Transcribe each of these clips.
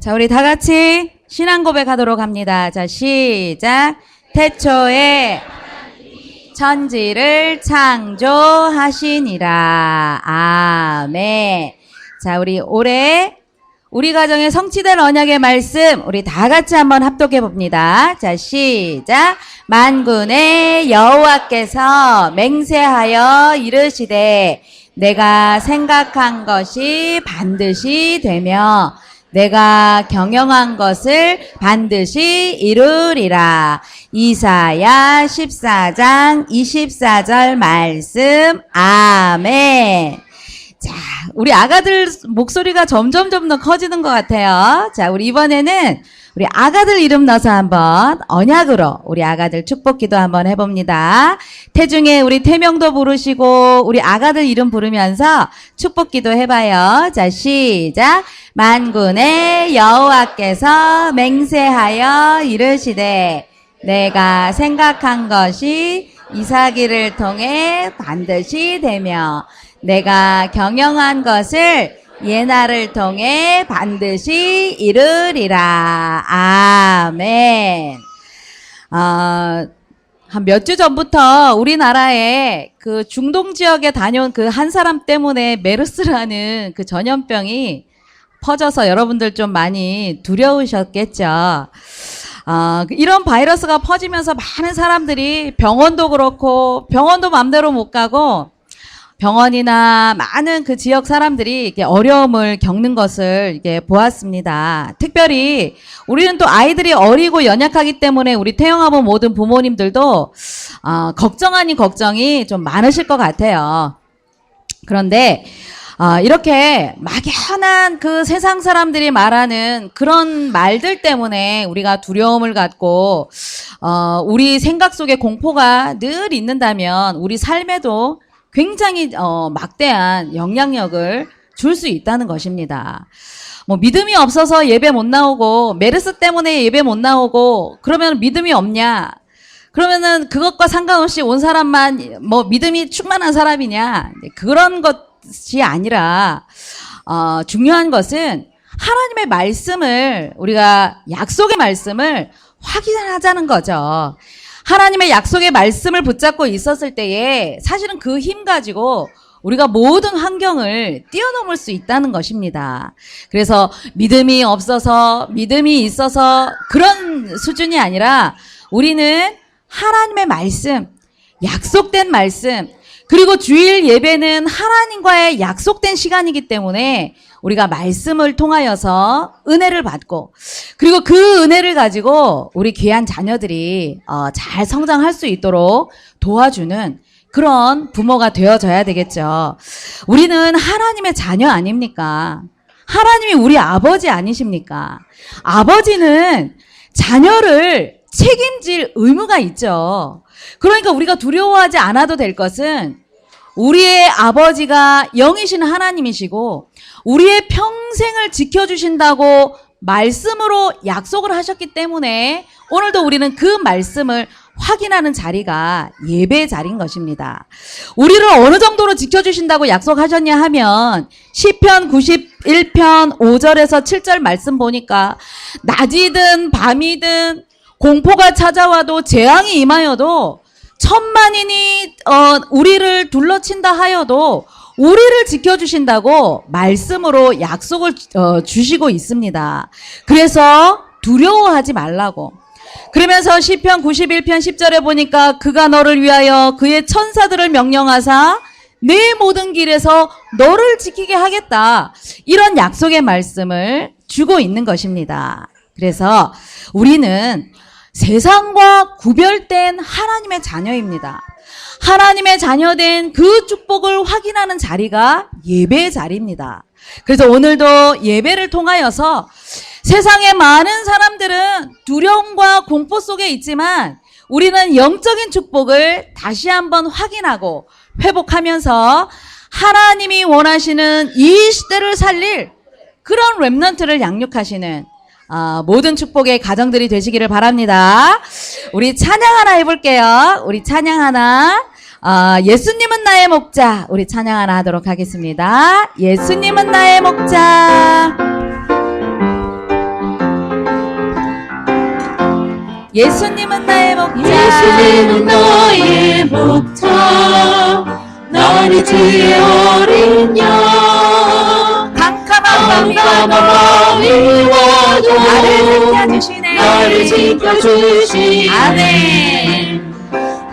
자, 우리 다 같이 신앙 고백하도록 합니다. 자, 시작. 태초에 천지를 창조하시니라. 아멘. 자, 우리 올해 우리 가정에 성취될 언약의 말씀 우리 다 같이 한번 합독해 봅니다. 자, 시작. 만군의 여호와께서 맹세하여 이르시되 내가 생각한 것이 반드시 되며 내가 경영한 것을 반드시 이루리라. 이사야 14장 24절 말씀. 아멘. 자, 우리 아가들 목소리가 점점 더 커지는 것 같아요. 자, 우리 이번에는 우리 아가들 이름 넣어서 한번 언약으로 우리 아가들 축복기도 한번 해봅니다. 태중에 우리 태명도 부르시고 우리 아가들 이름 부르면서 축복기도 해봐요. 자, 시작. 만군의 여호와께서 맹세하여 이르시되 내가 생각한 것이 이삭이를 통해 반드시 되며 내가 경영한 것을 예나를 통해 반드시 이루리라. 아멘. 한 몇 주 전부터 우리나라에 그 중동 지역에 다녀온 그 한 사람 때문에 메르스라는 그 전염병이 퍼져서 여러분들 좀 많이 두려우셨겠죠. 이런 바이러스가 퍼지면서 많은 사람들이 병원도 그렇고 병원도 맘대로 못 가고 병원이나 많은 그 지역 사람들이 이렇게 어려움을 겪는 것을 이게 보았습니다. 특별히 우리는 또 아이들이 어리고 연약하기 때문에 우리 태영아부 모든 부모님들도 걱정 아닌 걱정이 좀 많으실 것 같아요. 그런데 이렇게 막연한 그 세상 사람들이 말하는 그런 말들 때문에 우리가 두려움을 갖고 우리 생각 속에 공포가 늘 있는다면 우리 삶에도 굉장히 막대한 영향력을 줄 수 있다는 것입니다. 뭐 믿음이 없어서 예배 못 나오고 메르스 때문에 예배 못 나오고 그러면 믿음이 없냐? 그러면은 그것과 상관없이 온 사람만 뭐 믿음이 충만한 사람이냐? 그런 것이 아니라 중요한 것은 하나님의 말씀을 우리가 약속의 말씀을 확인하자는 거죠. 하나님의 약속의 말씀을 붙잡고 있었을 때에 사실은 그 힘 가지고 우리가 모든 환경을 뛰어넘을 수 있다는 것입니다. 그래서 믿음이 없어서 믿음이 있어서 그런 수준이 아니라 우리는 하나님의 말씀, 약속된 말씀, 그리고 주일 예배는 하나님과의 약속된 시간이기 때문에 우리가 말씀을 통하여서 은혜를 받고 그리고 그 은혜를 가지고 우리 귀한 자녀들이 잘 성장할 수 있도록 도와주는 그런 부모가 되어져야 되겠죠. 우리는 하나님의 자녀 아닙니까? 하나님이 우리 아버지 아니십니까? 아버지는 자녀를 책임질 의무가 있죠. 그러니까 우리가 두려워하지 않아도 될 것은 우리의 아버지가 영이신 하나님이시고 우리의 평생을 지켜주신다고 말씀으로 약속을 하셨기 때문에 오늘도 우리는 그 말씀을 확인하는 자리가 예배의 자리인 것입니다. 우리를 어느 정도로 지켜주신다고 약속하셨냐 하면 시편 91편 5절에서 7절 말씀 보니까 낮이든 밤이든 공포가 찾아와도 재앙이 임하여도 천만인이 우리를 둘러친다 하여도 우리를 지켜주신다고 말씀으로 약속을 주시고 있습니다. 그래서 두려워하지 말라고. 그러면서 시편 91편 10절에 보니까 그가 너를 위하여 그의 천사들을 명령하사 내 모든 길에서 너를 지키게 하겠다. 이런 약속의 말씀을 주고 있는 것입니다. 그래서 우리는 세상과 구별된 하나님의 자녀입니다. 하나님의 자녀된 그 축복을 확인하는 자리가 예배의 자리입니다. 그래서 오늘도 예배를 통하여서 세상의 많은 사람들은 두려움과 공포 속에 있지만 우리는 영적인 축복을 다시 한번 확인하고 회복하면서 하나님이 원하시는 이 시대를 살릴 그런 렘넌트를 양육하시는 모든 축복의 가정들이 되시기를 바랍니다. 우리 찬양 하나 해볼게요. 우리 찬양 하나. 예수님은 나의 목자. 우리 찬양 하나 하도록 하겠습니다. 예수님은 나의 목자. 예수님은 나의 목자. 예수님은 나의 목자. 나는 주의 어린 양. 캄캄한 밤이 와도 나를 지켜주시네. 나를 지켜주시네. 아멘.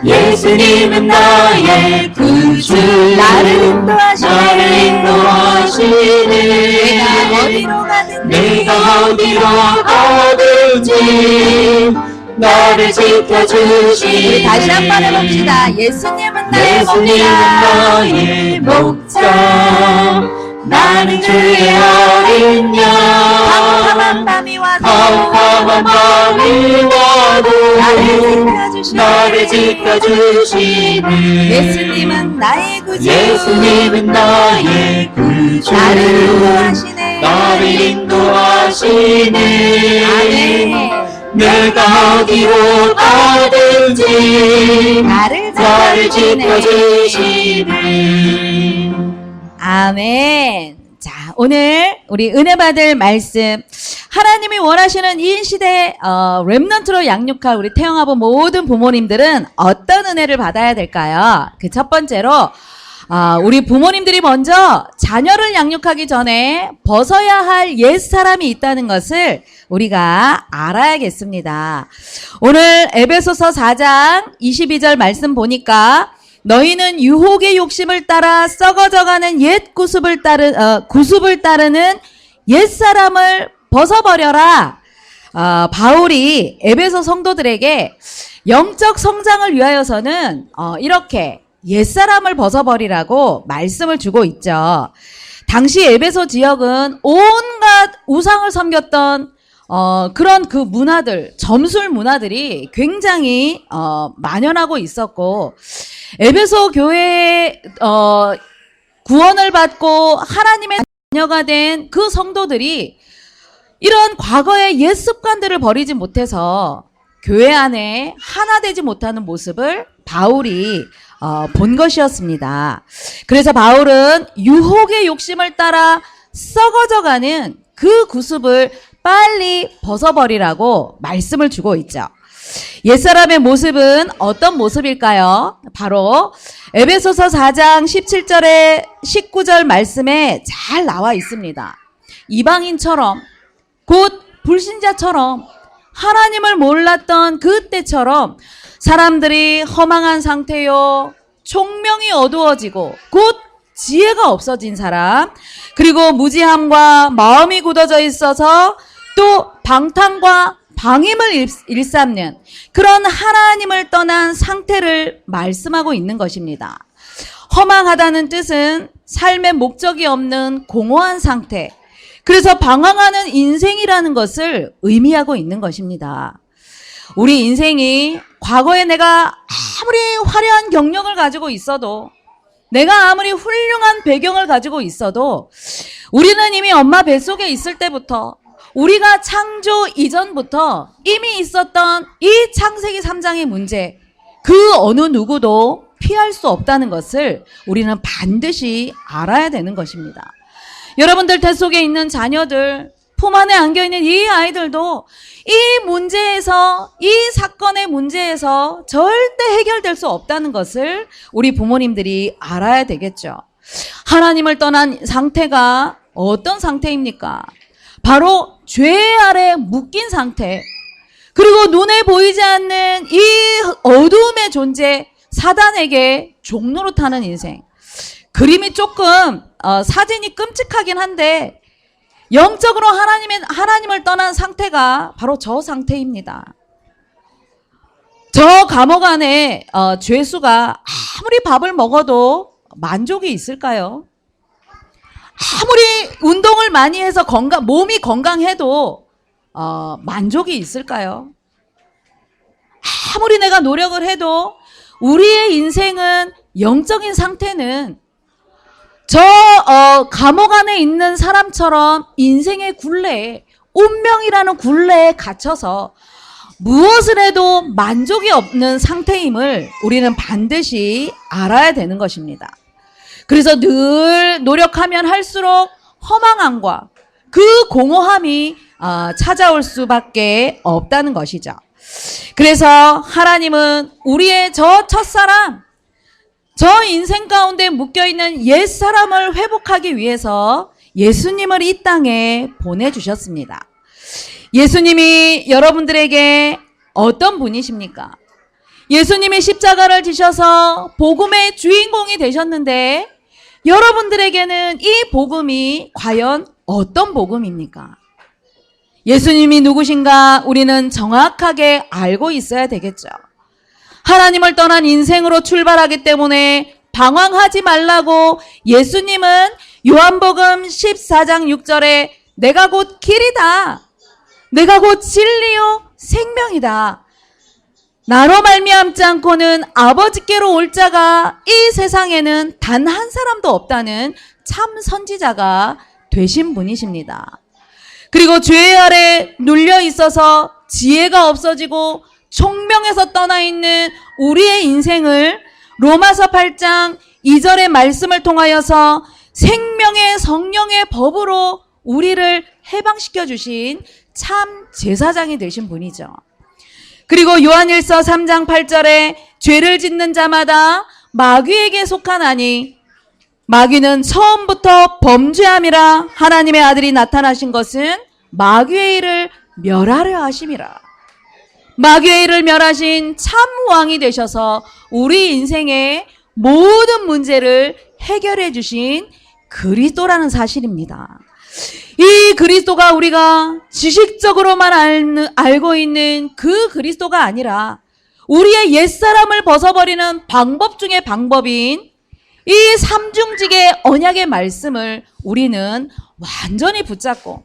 예수님은 나의 구주. 나를 인도하시네. 나를 인도하시네. 내가 어디로 가든지 내가 어디로 가든지 나를 지켜주시네. 다시 한 번 해봅시다. 예수님은 나의 예수님은 목자. 나의 목자. 나는 주의 어린 양. 캄캄한 밤이 와도 캄캄한 밤이 와도 나를 나를 지켜주시네. 지켜주시네. 예수님은 나의 구주. 예수님은 나의 구주. 나를 인도하시네. 나를 인도하시네. 아멘. 내가 어디로 가든지 나를 나를 지켜주시네. 지켜주시네. 아멘. 자, 오늘 우리 은혜 받을 말씀. 하나님이 원하시는 이 시대 렘넌트로 양육할 우리 태영아부 모든 부모님들은 어떤 은혜를 받아야 될까요? 그 첫 번째로 우리 부모님들이 먼저 자녀를 양육하기 전에 벗어야 할 옛사람이 있다는 것을 우리가 알아야겠습니다. 오늘 에베소서 4장 22절 말씀 보니까 너희는 유혹의 욕심을 따라 썩어져가는 옛 구습을 따르는 옛사람을 벗어버려라. 바울이 에베소 성도들에게 영적 성장을 위하여서는 이렇게 옛사람을 벗어버리라고 말씀을 주고 있죠. 당시 에베소 지역은 온갖 우상을 섬겼던 그런 그 문화들, 점술 문화들이 굉장히 만연하고 있었고, 에베소 교회에 구원을 받고 하나님의 자녀가 된 그 성도들이 이런 과거의 옛 습관들을 버리지 못해서 교회 안에 하나 되지 못하는 모습을 바울이 본 것이었습니다. 그래서 바울은 유혹의 욕심을 따라 썩어져가는 그 구습을 빨리 벗어버리라고 말씀을 주고 있죠. 옛사람의 모습은 어떤 모습일까요? 바로 에베소서 4장 17절에 19절 말씀에 잘 나와 있습니다. 이방인처럼 곧 불신자처럼 하나님을 몰랐던 그때처럼 사람들이 허망한 상태요, 총명이 어두워지고 곧 지혜가 없어진 사람, 그리고 무지함과 마음이 굳어져 있어서 또 방탕과 방임을 일삼는 그런 하나님을 떠난 상태를 말씀하고 있는 것입니다. 허망하다는 뜻은 삶의 목적이 없는 공허한 상태, 그래서 방황하는 인생이라는 것을 의미하고 있는 것입니다. 우리 인생이 과거에 내가 아무리 화려한 경력을 가지고 있어도, 내가 아무리 훌륭한 배경을 가지고 있어도 우리는 이미 엄마 뱃속에 있을 때부터, 우리가 창조 이전부터 이미 있었던 이 창세기 3장의 문제, 그 어느 누구도 피할 수 없다는 것을 우리는 반드시 알아야 되는 것입니다. 여러분들 뱃속에 있는 자녀들, 품 안에 안겨있는 이 아이들도 이 문제에서, 이 사건의 문제에서 절대 해결될 수 없다는 것을 우리 부모님들이 알아야 되겠죠. 하나님을 떠난 상태가 어떤 상태입니까? 바로 죄 아래 묶인 상태, 그리고 눈에 보이지 않는 이 어두움의 존재, 사단에게 종로로 타는 인생. 그림이 조금 사진이 끔찍하긴 한데 영적으로 하나님을 떠난 상태가 바로 저 상태입니다. 저 감옥 안에 죄수가 아무리 밥을 먹어도 만족이 있을까요? 아무리 운동을 많이 해서 몸이 건강해도 만족이 있을까요? 아무리 내가 노력을 해도 우리의 인생은, 영적인 상태는 저 감옥 안에 있는 사람처럼 인생의 굴레에, 운명이라는 굴레에 갇혀서 무엇을 해도 만족이 없는 상태임을 우리는 반드시 알아야 되는 것입니다. 그래서 늘 노력하면 할수록 허망함과 그 공허함이 찾아올 수밖에 없다는 것이죠. 그래서 하나님은 우리의 저 첫사람, 저 인생 가운데 묶여있는 옛사람을 회복하기 위해서 예수님을 이 땅에 보내주셨습니다. 예수님이 여러분들에게 어떤 분이십니까? 예수님이 십자가를 지셔서 복음의 주인공이 되셨는데 여러분들에게는 이 복음이 과연 어떤 복음입니까? 예수님이 누구신가 우리는 정확하게 알고 있어야 되겠죠. 하나님을 떠난 인생으로 출발하기 때문에 방황하지 말라고 예수님은 요한복음 14장 6절에 내가 곧 길이다. 내가 곧 진리요 생명이다. 나로 말미암지 않고는 아버지께로 올 자가 이 세상에는 단 한 사람도 없다는 참 선지자가 되신 분이십니다. 그리고 죄 아래 눌려 있어서 지혜가 없어지고 총명에서 떠나 있는 우리의 인생을 로마서 8장 2절의 말씀을 통하여서 생명의 성령의 법으로 우리를 해방시켜 주신 참 제사장이 되신 분이죠. 그리고 요한일서 3장 8절에 죄를 짓는 자마다 마귀에게 속하나니 마귀는 처음부터 범죄함이라 하나님의 아들이 나타나신 것은 마귀의 일을 멸하려 하심이라. 마귀의 일을 멸하신 참 왕이 되셔서 우리 인생의 모든 문제를 해결해 주신 그리스도라는 사실입니다. 이 그리스도가 우리가 지식적으로만 알고 있는 그 그리스도가 아니라 우리의 옛사람을 벗어버리는 방법 중에 방법인 이 삼중직의 언약의 말씀을 우리는 완전히 붙잡고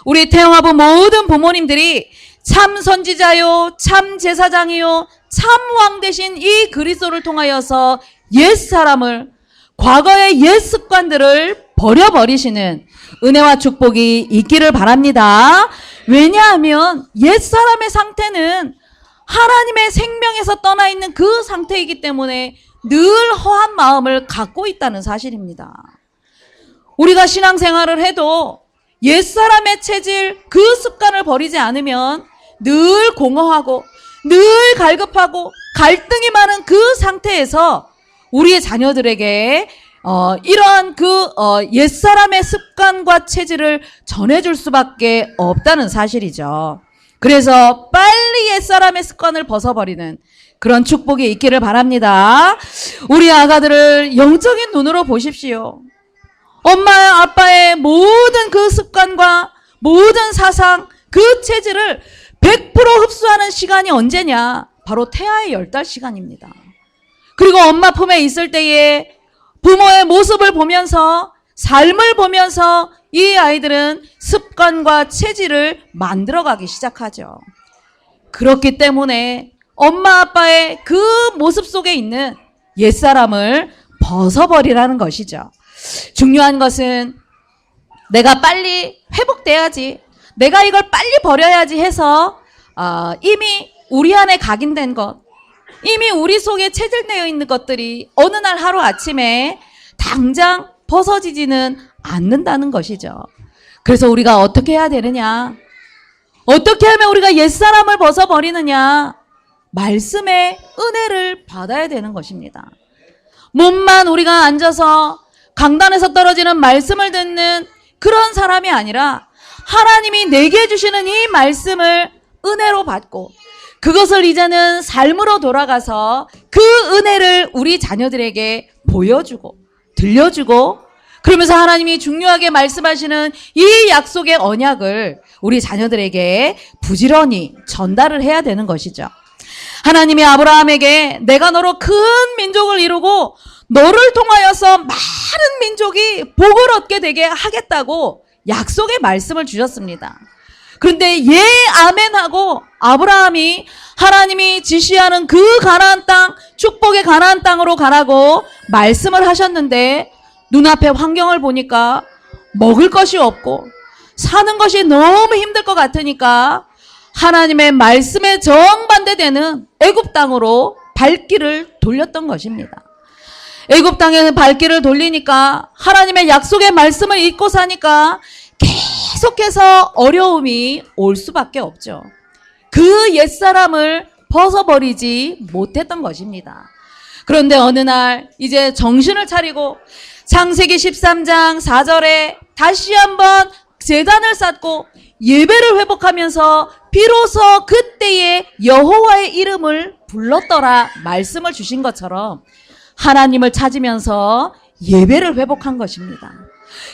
우리 태영아부 모든 부모님들이 참 선지자요, 참 제사장이요, 참 왕 되신 이 그리스도를 통하여서 옛사람을, 과거의 옛 습관들을 버려버리시는 은혜와 축복이 있기를 바랍니다. 왜냐하면 옛사람의 상태는 하나님의 생명에서 떠나 있는 그 상태이기 때문에 늘 허한 마음을 갖고 있다는 사실입니다. 우리가 신앙생활을 해도 옛사람의 체질, 그 습관을 버리지 않으면 늘 공허하고 늘 갈급하고 갈등이 많은 그 상태에서 우리의 자녀들에게 이러한 옛사람의 습관과 체질을 전해줄 수밖에 없다는 사실이죠. 그래서 빨리 옛사람의 습관을 벗어버리는 그런 축복이 있기를 바랍니다. 우리 아가들을 영적인 눈으로 보십시오. 엄마 아빠의 모든 그 습관과 모든 사상, 그 체질을 100% 흡수하는 시간이 언제냐? 바로 태아의 10달 시간입니다. 그리고 엄마 품에 있을 때에 부모의 모습을 보면서 삶을 보면서 이 아이들은 습관과 체질을 만들어가기 시작하죠. 그렇기 때문에 엄마 아빠의 그 모습 속에 있는 옛사람을 벗어버리라는 것이죠. 중요한 것은 내가 빨리 회복돼야지, 내가 이걸 빨리 버려야지 해서 이미 우리 안에 각인된 것, 이미 우리 속에 체질되어 있는 것들이 어느 날 하루아침에 당장 벗어지지는 않는다는 것이죠. 그래서 우리가 어떻게 해야 되느냐? 어떻게 하면 우리가 옛사람을 벗어버리느냐? 말씀의 은혜를 받아야 되는 것입니다. 몸만 우리가 앉아서 강단에서 떨어지는 말씀을 듣는 그런 사람이 아니라 하나님이 내게 주시는 이 말씀을 은혜로 받고 그것을 이제는 삶으로 돌아가서 그 은혜를 우리 자녀들에게 보여주고 들려주고 그러면서 하나님이 중요하게 말씀하시는 이 약속의 언약을 우리 자녀들에게 부지런히 전달을 해야 되는 것이죠. 하나님이 아브라함에게 내가 너로 큰 민족을 이루고 너를 통하여서 많은 민족이 복을 얻게 되게 하겠다고 약속의 말씀을 주셨습니다. 그런데 예 아멘하고 아브라함이 하나님이 지시하는 그 가나안 땅, 축복의 가나안 땅으로 가라고 말씀을 하셨는데 눈앞에 환경을 보니까 먹을 것이 없고 사는 것이 너무 힘들 것 같으니까 하나님의 말씀에 정반대되는 애굽 땅으로 발길을 돌렸던 것입니다. 애굽 땅에 발길을 돌리니까 하나님의 약속의 말씀을 잊고 사니까 계속해서 어려움이 올 수밖에 없죠. 그 그 옛사람을 벗어버리지 못했던 것입니다. 그런데 어느 날 이제 정신을 차리고 창세기 13장 4절에 다시 한번 제단을 쌓고 예배를 회복하면서 비로소 그때에 여호와의 이름을 불렀더라 말씀을 주신 것처럼 하나님을 찾으면서 예배를 회복한 것입니다.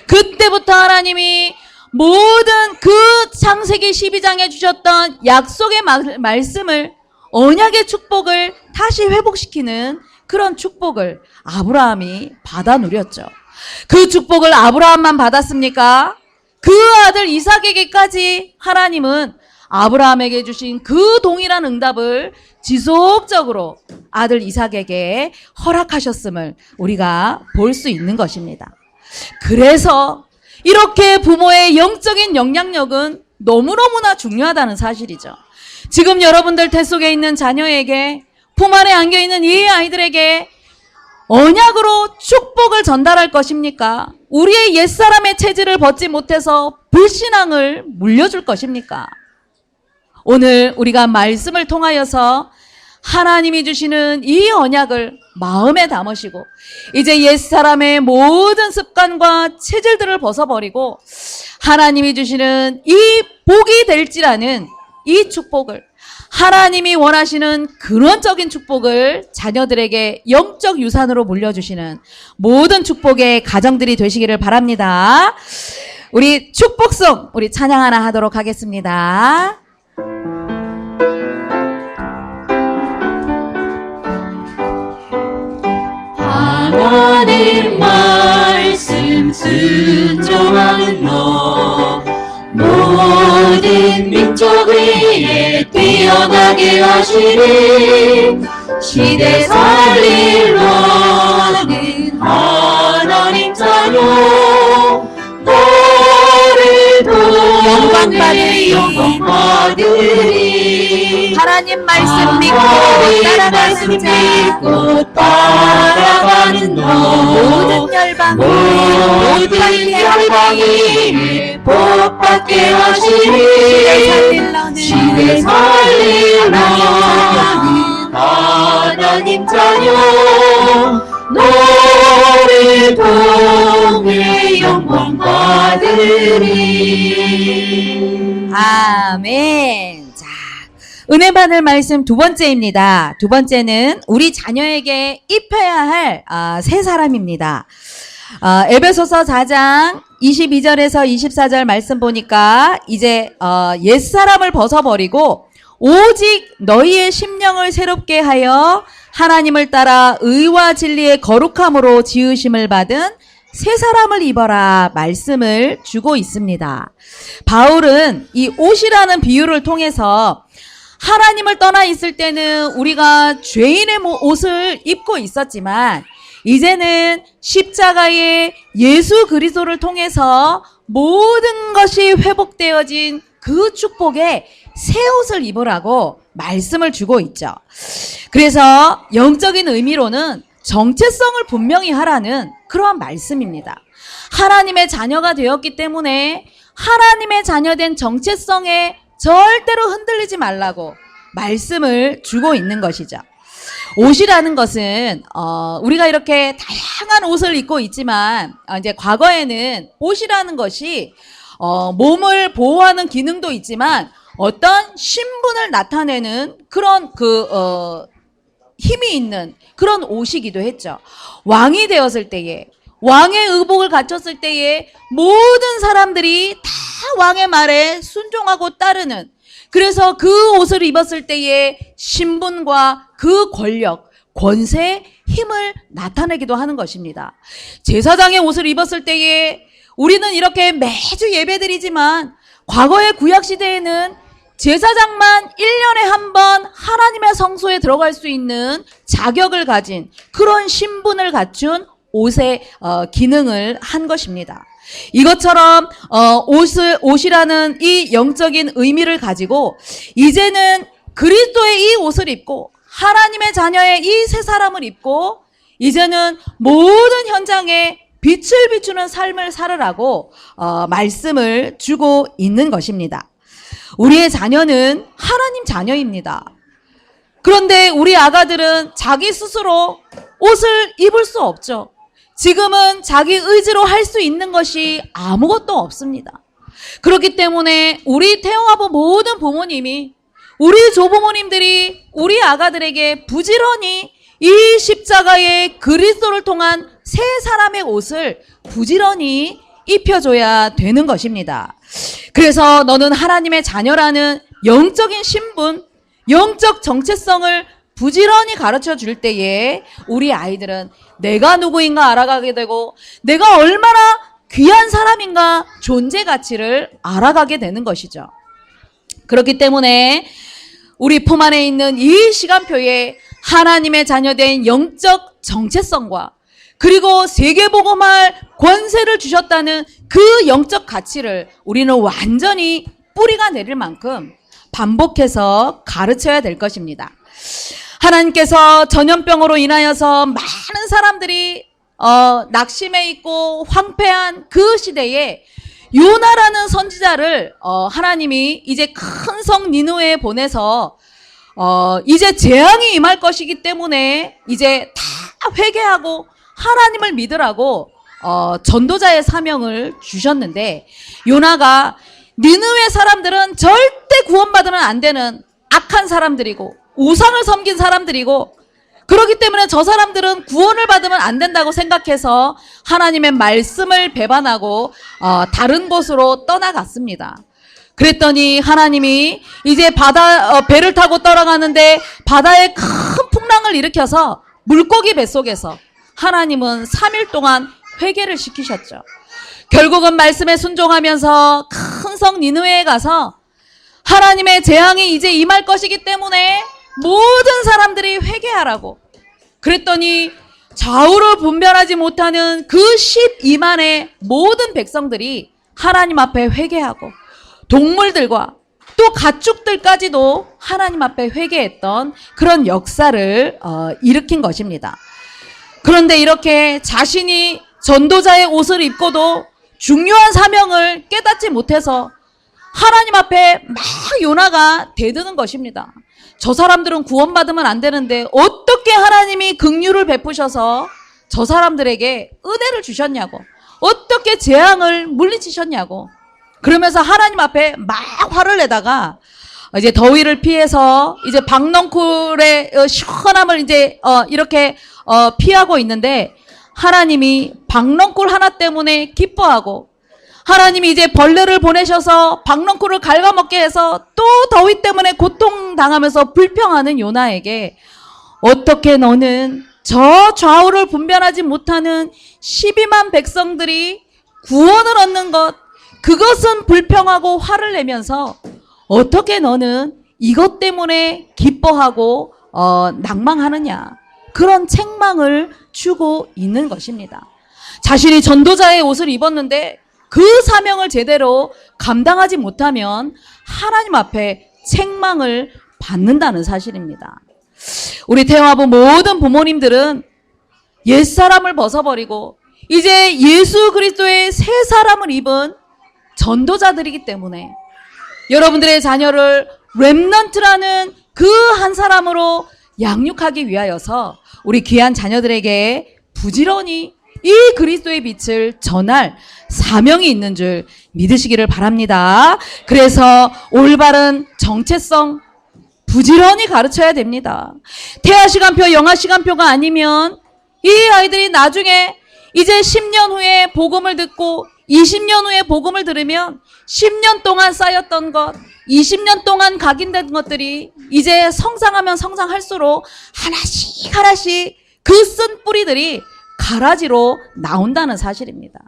그때부터 하나님이 모든 그 창세기 12장에 주셨던 약속의 말씀을, 언약의 축복을 다시 회복시키는 그런 축복을 아브라함이 받아 누렸죠. 그 축복을 아브라함만 받았습니까? 그 아들 이삭에게까지 하나님은 아브라함에게 주신 그 동일한 응답을 지속적으로 아들 이삭에게 허락하셨음을 우리가 볼 수 있는 것입니다. 그래서 이렇게 부모의 영적인 영향력은 너무너무나 중요하다는 사실이죠. 지금 여러분들 태 속에 있는 자녀에게, 품 안에 안겨있는 이 아이들에게 언약으로 축복을 전달할 것입니까? 우리의 옛사람의 체질을 벗지 못해서 불신앙을 물려줄 것입니까? 오늘 우리가 말씀을 통하여서 하나님이 주시는 이 언약을 마음에 담으시고 이제 옛사람의 모든 습관과 체질들을 벗어버리고 하나님이 주시는 이 복이 될지라는 이 축복을, 하나님이 원하시는 근원적인 축복을 자녀들에게 영적 유산으로 물려주시는 모든 축복의 가정들이 되시기를 바랍니다. 우리 축복송, 우리 찬양 하나 하도록 하겠습니다. 하나님 말씀 순종하는 너, 모든 민족 위에 뛰어나게 하시리. 시대 살릴 너는 하나님 자녀, 너를 통해 영광 받으리. 하나님 말씀 믿고 따라가는 너, 모든 열방을 복받게 하시리. 시대 살릴 너는 하나님 자녀, 너를 통해 영광 받으리. 아멘. 자, 은혜 받을 말씀 두 번째입니다. 두 번째는 우리 자녀에게 입혀야 할 세 사람입니다. 에베소서 4장 22절에서 24절 말씀 보니까 이제 옛사람을 벗어버리고 오직 너희의 심령을 새롭게 하여 하나님을 따라 의와 진리의 거룩함으로 지으심을 받은 새 사람을 입어라 말씀을 주고 있습니다. 바울은 이 옷이라는 비유를 통해서 하나님을 떠나 있을 때는 우리가 죄인의 옷을 입고 있었지만 이제는 십자가의 예수 그리스도를 통해서 모든 것이 회복되어진 그 축복에 새 옷을 입으라고 말씀을 주고 있죠. 그래서 영적인 의미로는 정체성을 분명히 하라는 그러한 말씀입니다. 하나님의 자녀가 되었기 때문에 하나님의 자녀된 정체성에 절대로 흔들리지 말라고 말씀을 주고 있는 것이죠. 옷이라는 것은 우리가 이렇게 다양한 옷을 입고 있지만 이제 과거에는 옷이라는 것이 몸을 보호하는 기능도 있지만 어떤 신분을 나타내는 그런 힘이 있는 그런 옷이기도 했죠. 왕이 되었을 때에, 왕의 의복을 갖췄을 때에 모든 사람들이 다 왕의 말에 순종하고 따르는, 그래서 그 옷을 입었을 때에 신분과 그 권력, 권세, 힘을 나타내기도 하는 것입니다. 제사장의 옷을 입었을 때에 우리는 이렇게 매주 예배드리지만 과거의 구약시대에는 제사장만 1년에 한 번 하나님의 성소에 들어갈 수 있는 자격을 가진 그런 신분을 갖춘 옷의 기능을 한 것입니다. 이것처럼 옷이라는 이 영적인 의미를 가지고 이제는 그리스도의 이 옷을 입고 하나님의 자녀의 이 새 사람을 입고 이제는 모든 현장에 빛을 비추는 삶을 살으라고 말씀을 주고 있는 것입니다. 우리의 자녀는 하나님 자녀입니다. 그런데 우리 아가들은 자기 스스로 옷을 입을 수 없죠. 지금은 자기 의지로 할 수 있는 것이 아무것도 없습니다. 그렇기 때문에 우리 태영아부 모든 부모님이, 우리 조부모님들이 우리 아가들에게 부지런히 이 십자가의 그리스도를 통한 새 사람의 옷을 부지런히 입혀줘야 되는 것입니다. 그래서 너는 하나님의 자녀라는 영적인 신분, 영적 정체성을 부지런히 가르쳐 줄 때에 우리 아이들은 내가 누구인가 알아가게 되고 내가 얼마나 귀한 사람인가 존재 가치를 알아가게 되는 것이죠. 그렇기 때문에 우리 품 안에 있는 이 시간표에 하나님의 자녀된 영적 정체성과 그리고 세계복음할 권세를 주셨다는 그 영적 가치를 우리는 완전히 뿌리가 내릴 만큼 반복해서 가르쳐야 될 것입니다. 하나님께서 전염병으로 인하여서 많은 사람들이 낙심해 있고 황폐한 그 시대에 요나라는 선지자를 하나님이 이제 큰 성 니느웨에 보내서 이제 재앙이 임할 것이기 때문에 이제 다 회개하고 하나님을 믿으라고 전도자의 사명을 주셨는데, 요나가 니느웨 사람들은 절대 구원받으면 안 되는 악한 사람들이고 우상을 섬긴 사람들이고, 그렇기 때문에 저 사람들은 구원을 받으면 안 된다고 생각해서 하나님의 말씀을 배반하고 다른 곳으로 떠나갔습니다. 그랬더니 하나님이 이제 배를 타고 떠나가는데 바다에 큰 풍랑을 일으켜서 물고기 뱃속에서 하나님은 3일 동안 회개를 시키셨죠. 결국은 말씀에 순종하면서 큰 성 니느웨에 가서 하나님의 재앙이 이제 임할 것이기 때문에 모든 사람들이 회개하라고 그랬더니 좌우를 분별하지 못하는 그 12만의 모든 백성들이 하나님 앞에 회개하고 동물들과 또 가축들까지도 하나님 앞에 회개했던 그런 역사를 일으킨 것입니다. 그런데 이렇게 자신이 전도자의 옷을 입고도 중요한 사명을 깨닫지 못해서 하나님 앞에 막 요나가 대드는 것입니다. 저 사람들은 구원받으면 안 되는데 어떻게 하나님이 긍휼을 베푸셔서 저 사람들에게 은혜를 주셨냐고, 어떻게 재앙을 물리치셨냐고, 그러면서 하나님 앞에 막 화를 내다가 이제 더위를 피해서 이제 박넝쿨의 시원함을 이제 이렇게 피하고 있는데 하나님이 박넝쿨 하나 때문에 기뻐하고, 하나님이 이제 벌레를 보내셔서 박넝쿨을 갉아먹게 해서 또 더위 때문에 고통당하면서 불평하는 요나에게 어떻게 너는 저 좌우를 분별하지 못하는 12만 백성들이 구원을 얻는 것, 그것은 불평하고 화를 내면서 어떻게 너는 이것 때문에 기뻐하고 낭망하느냐, 그런 책망을 주고 있는 것입니다. 자신이 전도자의 옷을 입었는데 그 사명을 제대로 감당하지 못하면 하나님 앞에 책망을 받는다는 사실입니다. 우리 태영아부 모든 부모님들은 옛사람을 벗어버리고 이제 예수 그리스도의 새 사람을 입은 전도자들이기 때문에 여러분들의 자녀를 렘넌트라는 그 한 사람으로 양육하기 위하여서 우리 귀한 자녀들에게 부지런히 이 그리스도의 빛을 전할 사명이 있는 줄 믿으시기를 바랍니다. 그래서 올바른 정체성 부지런히 가르쳐야 됩니다. 태아 시간표, 영아 시간표가 아니면 이 아이들이 나중에 이제 10년 후에 복음을 듣고 20년 후에 복음을 들으면 10년 동안 쌓였던 것, 20년 동안 각인된 것들이 이제 성장하면 성장할수록 하나씩 하나씩 그 쓴 뿌리들이 가라지로 나온다는 사실입니다.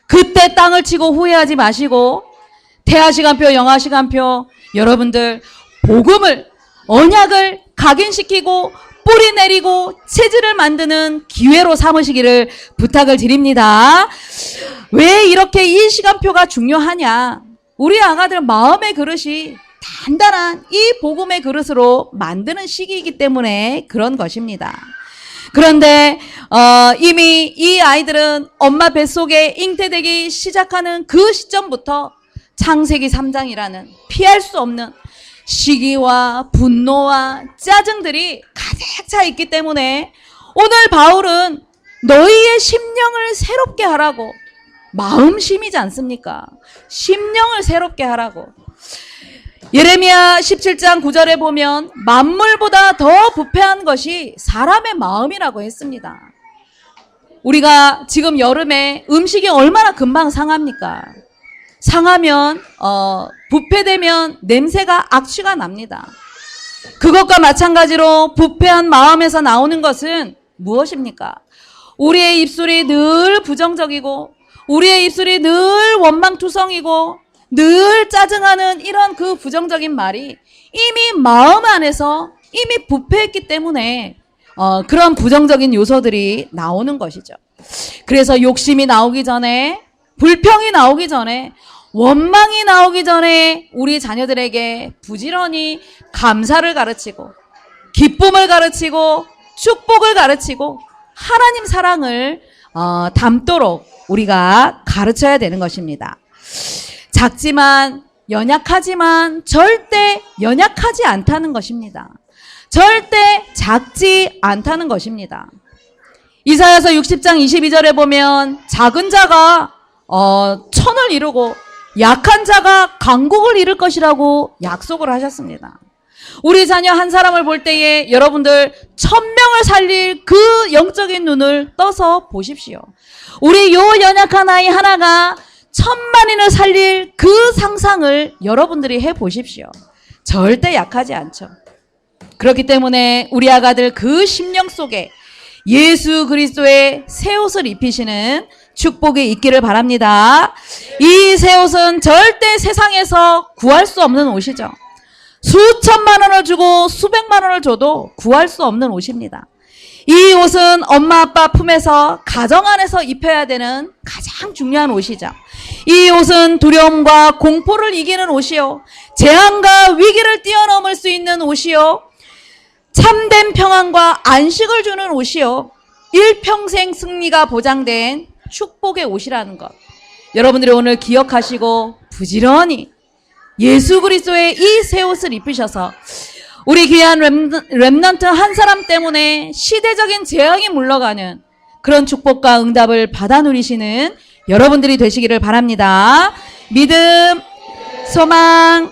그때 땅을 치고 후회하지 마시고 태아 시간표, 영아 시간표, 여러분들 복음을, 언약을 각인시키고 뿌리 내리고 체질을 만드는 기회로 삼으시기를 부탁을 드립니다. 왜 이렇게 이 시간표가 중요하냐? 우리 아가들 마음의 그릇이 단단한 이 복음의 그릇으로 만드는 시기이기 때문에 그런 것입니다. 그런데 이미 이 아이들은 엄마 뱃속에 잉태되기 시작하는 그 시점부터 창세기 3장이라는 피할 수 없는 시기와 분노와 짜증들이 가득 차 있기 때문에 오늘 바울은 너희의 심령을 새롭게 하라고, 마음심이지 않습니까? 심령을 새롭게 하라고. 예레미야 17장 9절에 보면 만물보다 더 부패한 것이 사람의 마음이라고 했습니다. 우리가 지금 여름에 음식이 얼마나 금방 상합니까? 상하면 부패되면 냄새가 악취가 납니다. 그것과 마찬가지로 부패한 마음에서 나오는 것은 무엇입니까? 우리의 입술이 늘 부정적이고 우리의 입술이 늘 원망투성이고 늘 짜증하는 이런 그 부정적인 말이 이미 마음 안에서 이미 부패했기 때문에 그런 부정적인 요소들이 나오는 것이죠. 그래서 욕심이 나오기 전에, 불평이 나오기 전에, 원망이 나오기 전에 우리 자녀들에게 부지런히 감사를 가르치고 기쁨을 가르치고 축복을 가르치고 하나님 사랑을 담도록 우리가 가르쳐야 되는 것입니다. 작지만 연약하지만 절대 연약하지 않다는 것입니다. 절대 작지 않다는 것입니다. 이사야서 60장 22절에 보면 작은 자가 천을 이루고 약한 자가 강국을 이룰 것이라고 약속을 하셨습니다. 우리 자녀 한 사람을 볼 때에 여러분들 1000명을 살릴 그 영적인 눈을 떠서 보십시오. 우리 요 연약한 아이 하나가 1000만인을 살릴 그 상상을 여러분들이 해보십시오. 절대 약하지 않죠. 그렇기 때문에 우리 아가들 그 심령 속에 예수 그리스도의 새 옷을 입히시는 축복이 있기를 바랍니다. 이 새 옷은 절대 세상에서 구할 수 없는 옷이죠. 수천만 원을 주고 수백만 원을 줘도 구할 수 없는 옷입니다. 이 옷은 엄마 아빠 품에서 가정 안에서 입혀야 되는 가장 중요한 옷이죠. 이 옷은 두려움과 공포를 이기는 옷이요, 재앙과 위기를 뛰어넘을 수 있는 옷이요, 참된 평안과 안식을 주는 옷이요, 일평생 승리가 보장된 축복의 옷이라는 것, 여러분들이 오늘 기억하시고 부지런히 예수 그리스도의 이 새 옷을 입으셔서 우리 귀한 렘넌트 한 사람 때문에 시대적인 재앙이 물러가는 그런 축복과 응답을 받아 누리시는 여러분들이 되시기를 바랍니다. 믿음, 소망,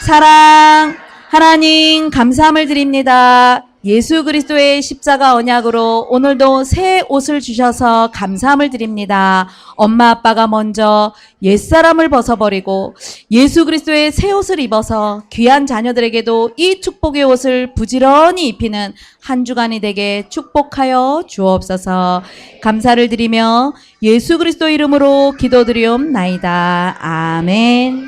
사랑, 하나님 감사함을 드립니다. 예수 그리스도의 십자가 언약으로 오늘도 새 옷을 주셔서 감사함을 드립니다. 엄마 아빠가 먼저 옛사람을 벗어버리고 예수 그리스도의 새 옷을 입어서 귀한 자녀들에게도 이 축복의 옷을 부지런히 입히는 한 주간이 되게 축복하여 주옵소서. 감사를 드리며 예수 그리스도 이름으로 기도드리옵나이다. 아멘.